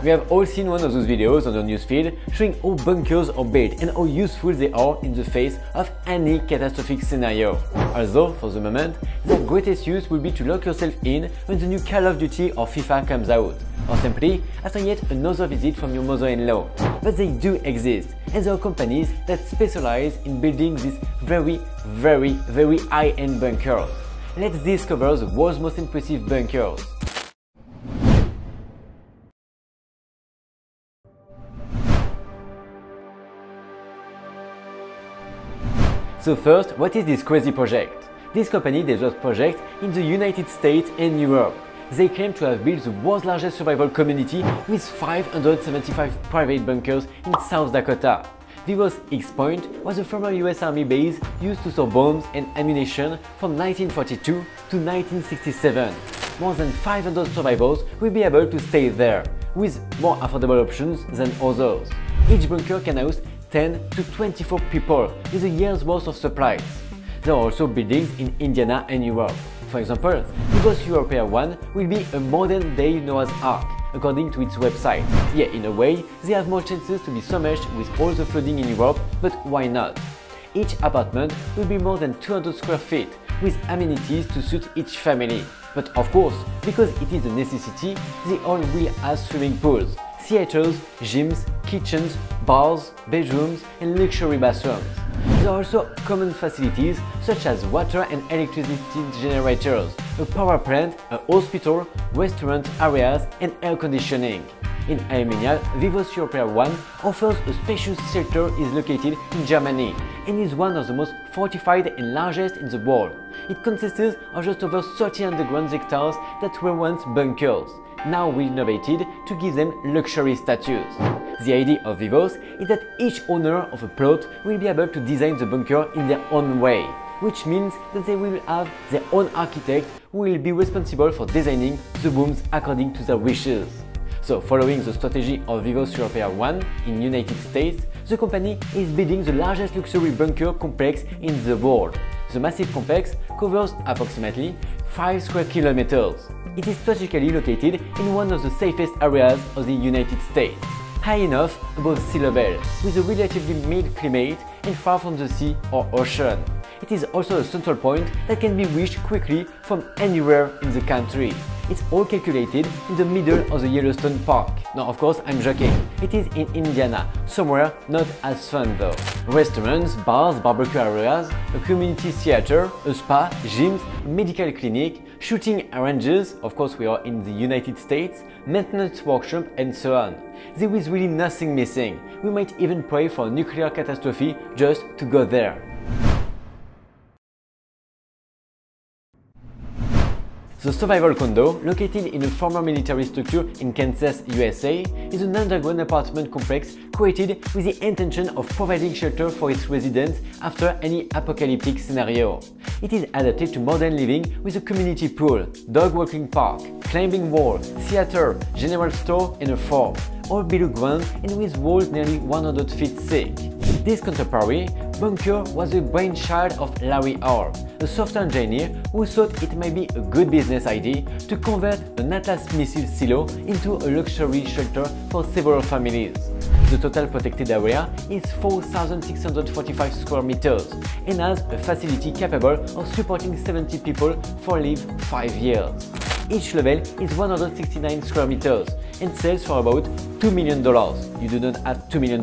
We have all seen one of those videos on our newsfeed showing how bunkers are built and how useful they are in the face of any catastrophic scenario. Although, for the moment, their greatest use will be to lock yourself in when the new Call of Duty or FIFA comes out, or simply after yet another visit from your mother-in-law. But they do exist, and there are companies that specialize in building these very high-end bunkers. Let's discover the world's most impressive bunkers. So first, what is this crazy project? This company develops projects in the United States and Europe. They claim to have built the world's largest survival community with 575 private bunkers in South Dakota. Vivos X Point was a former US Army base used to store bombs and ammunition from 1942 to 1967. More than 500 survivors will be able to stay there, with more affordable options than others. Each bunker can house 10 to 24 people with a year's worth of supplies. There are also buildings in Indiana and Europe. For example, Vivos Europea 1 will be a modern-day Noah's Ark, according to its website. Yeah, in a way, they have more chances to be submerged with all the flooding in Europe, but why not? Each apartment will be more than 200 square feet, with amenities to suit each family. But of course, because it is a necessity, they all will have swimming pools, theaters, gyms, kitchens, bars, bedrooms, and luxury bathrooms. There are also common facilities such as water and electricity generators, a power plant, a hospital, restaurant areas, and air conditioning. In Armenia, Vivos Europea 1 offers a spacious shelter is located in Germany and is one of the most fortified and largest in the world. It consists of just over 30 underground hectares that were once bunkers, now renovated to give them luxury status. The idea of Vivos is that each owner of a plot will be able to design the bunker in their own way, which means that they will have their own architect who will be responsible for designing the rooms according to their wishes. So, following the strategy of Vivos Europea 1 in United States, the company is building the largest luxury bunker complex in the world. The massive complex covers approximately 5 square kilometers. It is strategically located in one of the safest areas of the United States, high enough above sea level, with a relatively mild climate and far from the sea or ocean. It is also a central point that can be reached quickly from anywhere in the country. It's all calculated in the middle of the Yellowstone Park. No, of course, I'm joking. It is in Indiana, somewhere not as fun though. Restaurants, bars, barbecue areas, a community theater, a spa, gyms, medical clinic, shooting ranges, of course we are in the United States, maintenance workshop, and so on. There is really nothing missing. We might even pray for a nuclear catastrophe just to go there. The Survival Condo, located in a former military structure in Kansas, USA, is an underground apartment complex created with the intention of providing shelter for its residents after any apocalyptic scenario. It is adapted to modern living with a community pool, dog walking park, climbing wall, theater, general store, and a farm, all below ground and with walls nearly 100 feet thick. This contemporary bunker was the brainchild of Larry Orr, a software engineer who thought it might be a good business idea to convert an Atlas missile silo into a luxury shelter for several families. The total protected area is 4,645 square meters and has a facility capable of supporting 70 people for at least 5 years. Each level is 169 square meters and sells for about $2 million. You do not have $2 million?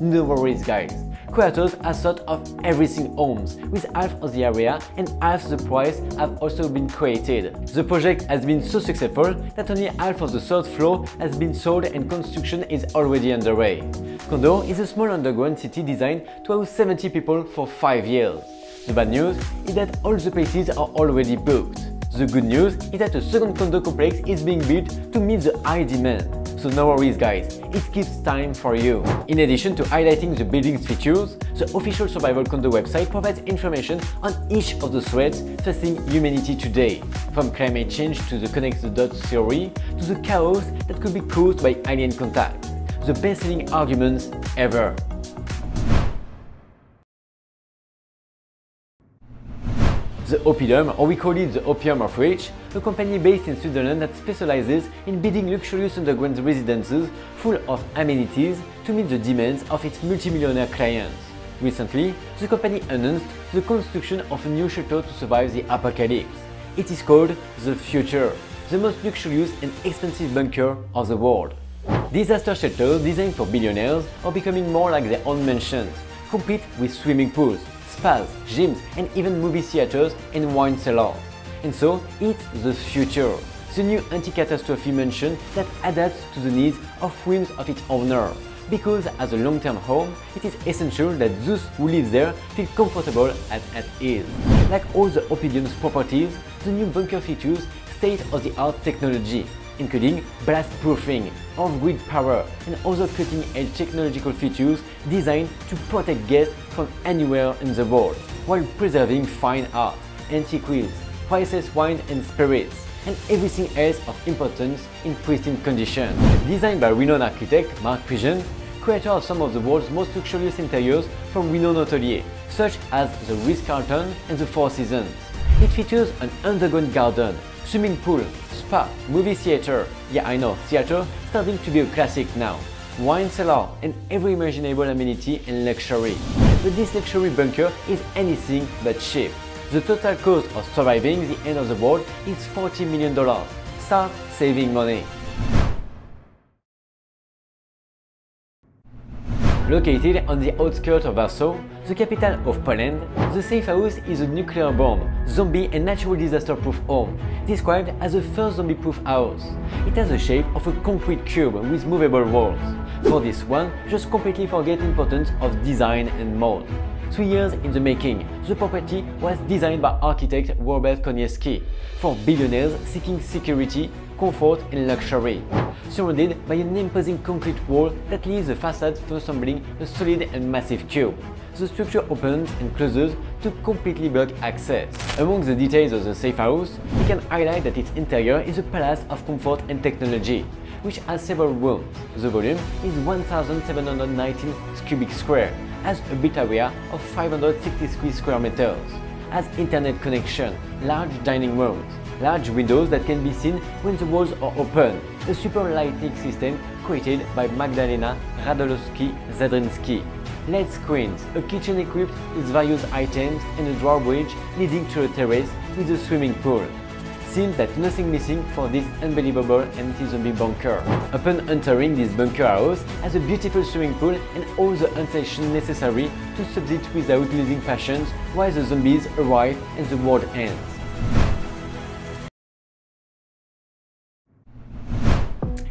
No worries guys. Creators have thought of everything homes, with half of the area and half the price have also been created. The project has been so successful that only half of the third floor has been sold and construction is already underway. Condo is a small underground city designed to house 70 people for 5 years. The bad news is that all the places are already booked. The good news is that a second condo complex is being built to meet the high demand. So no worries guys, it keeps time for you. In addition to highlighting the building's features, the official Survival Condo website provides information on each of the threats facing humanity today, from climate change to the connect the dots theory to the chaos that could be caused by alien contact. The best-selling arguments ever. The Oppidum, or we call it the Opium of Rich, a company based in Switzerland that specializes in building luxurious underground residences full of amenities to meet the demands of its multimillionaire clients. Recently, the company announced the construction of a new shelter to survive the apocalypse. It is called the Future, the most luxurious and expensive bunker of the world. Disaster shelters designed for billionaires are becoming more like their own mansions, complete with swimming pools, spas, gyms, and even movie theaters and wine cellars. And so, it's the future, the new anti-catastrophe mansion that adapts to the needs of whims of its owner. Because as a long-term home, it is essential that those who live there feel comfortable and at ease. Like all the Oppidum's properties, the new bunker features state-of-the-art technology, including blast-proofing, off-grid power, and other cutting-edge technological features designed to protect guests from anywhere in the world, while preserving fine art, antiques, priceless wines and spirits, and everything else of importance in pristine condition. Designed by renowned architect Mark Pigeon, creator of some of the world's most luxurious interiors from renowned hoteliers, such as the Ritz-Carlton and the Four Seasons. It features an underground garden, swimming pool, spa, movie theater, yeah I know, theater starting to be a classic now, wine cellar, and every imaginable amenity and luxury. But this luxury bunker is anything but cheap. The total cost of surviving the end of the world is $40 million. Start saving money. Located on the outskirts of Warsaw, the capital of Poland, the safe house is a nuclear bomb, zombie and natural disaster-proof home, described as the first zombie-proof house. It has the shape of a concrete cube with movable walls. For this one, just completely forget the importance of design and mode. 2 years in the making, the property was designed by architect Robert Konieski for billionaires seeking security, comfort and luxury. Surrounded by an imposing concrete wall that leaves the facade resembling a solid and massive cube. The structure opens and closes to completely block access. Among the details of the safe house, we can highlight that its interior is a palace of comfort and technology, which has several rooms. The volume is 1,719 cubic square, has a built area of 563 square meters, has internet connection, large dining rooms, large windows that can be seen when the walls are open, a super lighting system created by Magdalena Radolowski-Zadrinski, LED screens, a kitchen equipped with various items and a drawbridge leading to a terrace with a swimming pool. Seems that nothing missing for this unbelievable anti-zombie bunker. Upon entering this bunker house has a beautiful swimming pool and all the insulation necessary to subsist without losing patience while the zombies arrive and the world ends.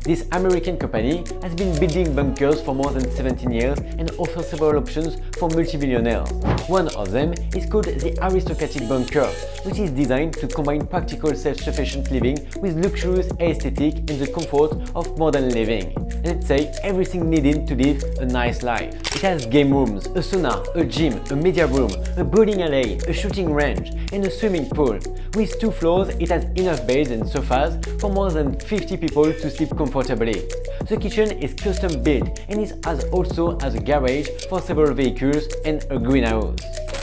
This American company has been building bunkers for more than 17 years and offers several options for multimillionaires. One of them is called the aristocratic bunker, which is designed to combine practical self-sufficient living with luxurious aesthetic and the comfort of modern living. Let's say everything needed to live a nice life. It has game rooms, a sauna, a gym, a media room, a bowling alley, a shooting range, and a swimming pool. With 2 floors, it has enough beds and sofas for more than 50 people to sleep comfortably. The kitchen is custom built and it also has a garage for several vehicles and a greenhouse.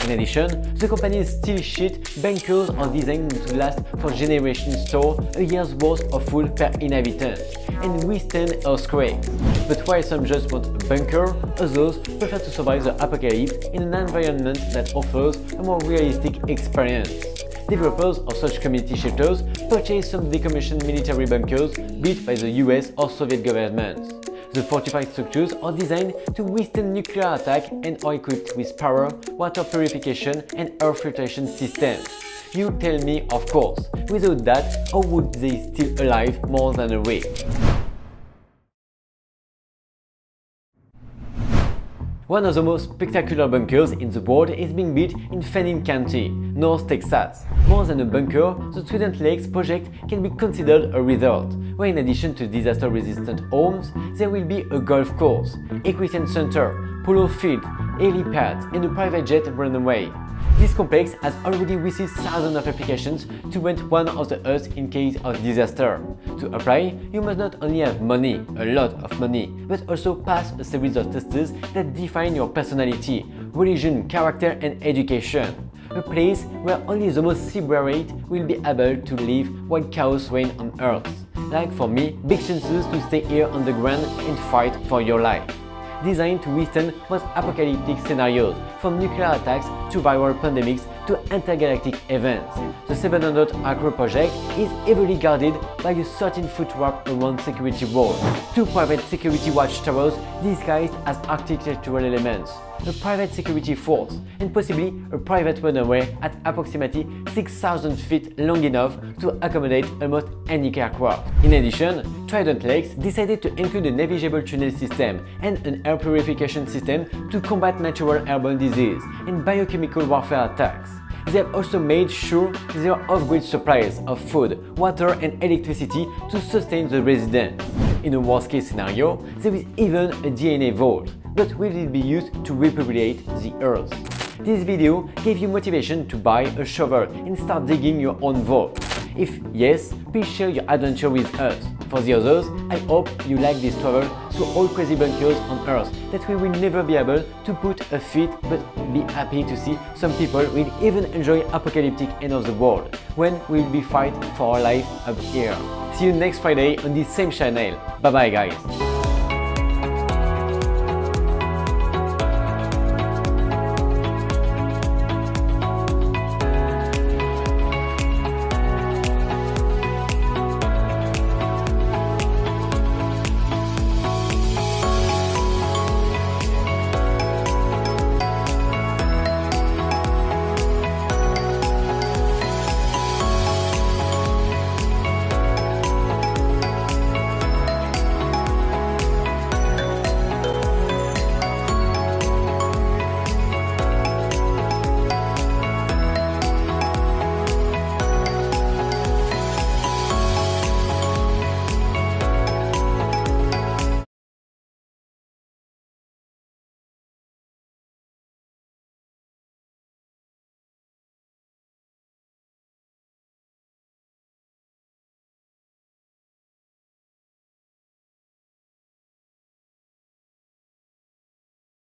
In addition, the company's steel sheet bunkers are designed to last for generations, store a year's worth of food per inhabitant, and withstand earthquakes. But while some just want a bunker, others prefer to survive the apocalypse in an environment that offers a more realistic experience. Developers of such community shelters purchase some decommissioned military bunkers built by the US or Soviet governments. The fortified structures are designed to withstand nuclear attack and are equipped with power, water purification and air filtration systems. You tell me, of course, without that, how would they still alive more than a week? One of the most spectacular bunkers in the world is being built in Fannin County, North Texas. More than a bunker, the Trident Lakes project can be considered a resort, where in addition to disaster-resistant homes, there will be a golf course, equestrian center, polo field, helipad, and a private jet runway. This complex has already received thousands of applications to rent one of the huts in case of disaster. To apply, you must not only have money, a lot of money, but also pass a series of tests that define your personality, religion, character and education. a place where only the most separate will be able to live while chaos reigns on Earth. Like for me, big chances to stay here on the ground and fight for your life. Designed to withstand post-apocalyptic scenarios, from nuclear attacks to viral pandemics to intergalactic events. The 700 Acre project is heavily guarded by a 13-foot wrap around security walls, 2 private security watchtowers disguised as architectural elements, a private security force, and possibly a private runway at approximately 6,000 feet long enough to accommodate almost any aircraft. In addition, Trident Lakes decided to include a navigable tunnel system and an air purification system to combat natural airborne disease and biochemical warfare attacks. They have also made sure there are off-grid supplies of food, water and electricity to sustain the residents. In a worst-case scenario, there is even a DNA vault, but will it be used to repopulate the Earth? This video gave you motivation to buy a shovel and start digging your own vault. If yes, please share your adventure with us. For the others, I hope you like this travel through all crazy bunkers on Earth that we will never be able to put a feet, but be happy to see some people will even enjoy apocalyptic end of the world when we will be fight for our life up here. See you next Friday on this same channel. Bye bye guys.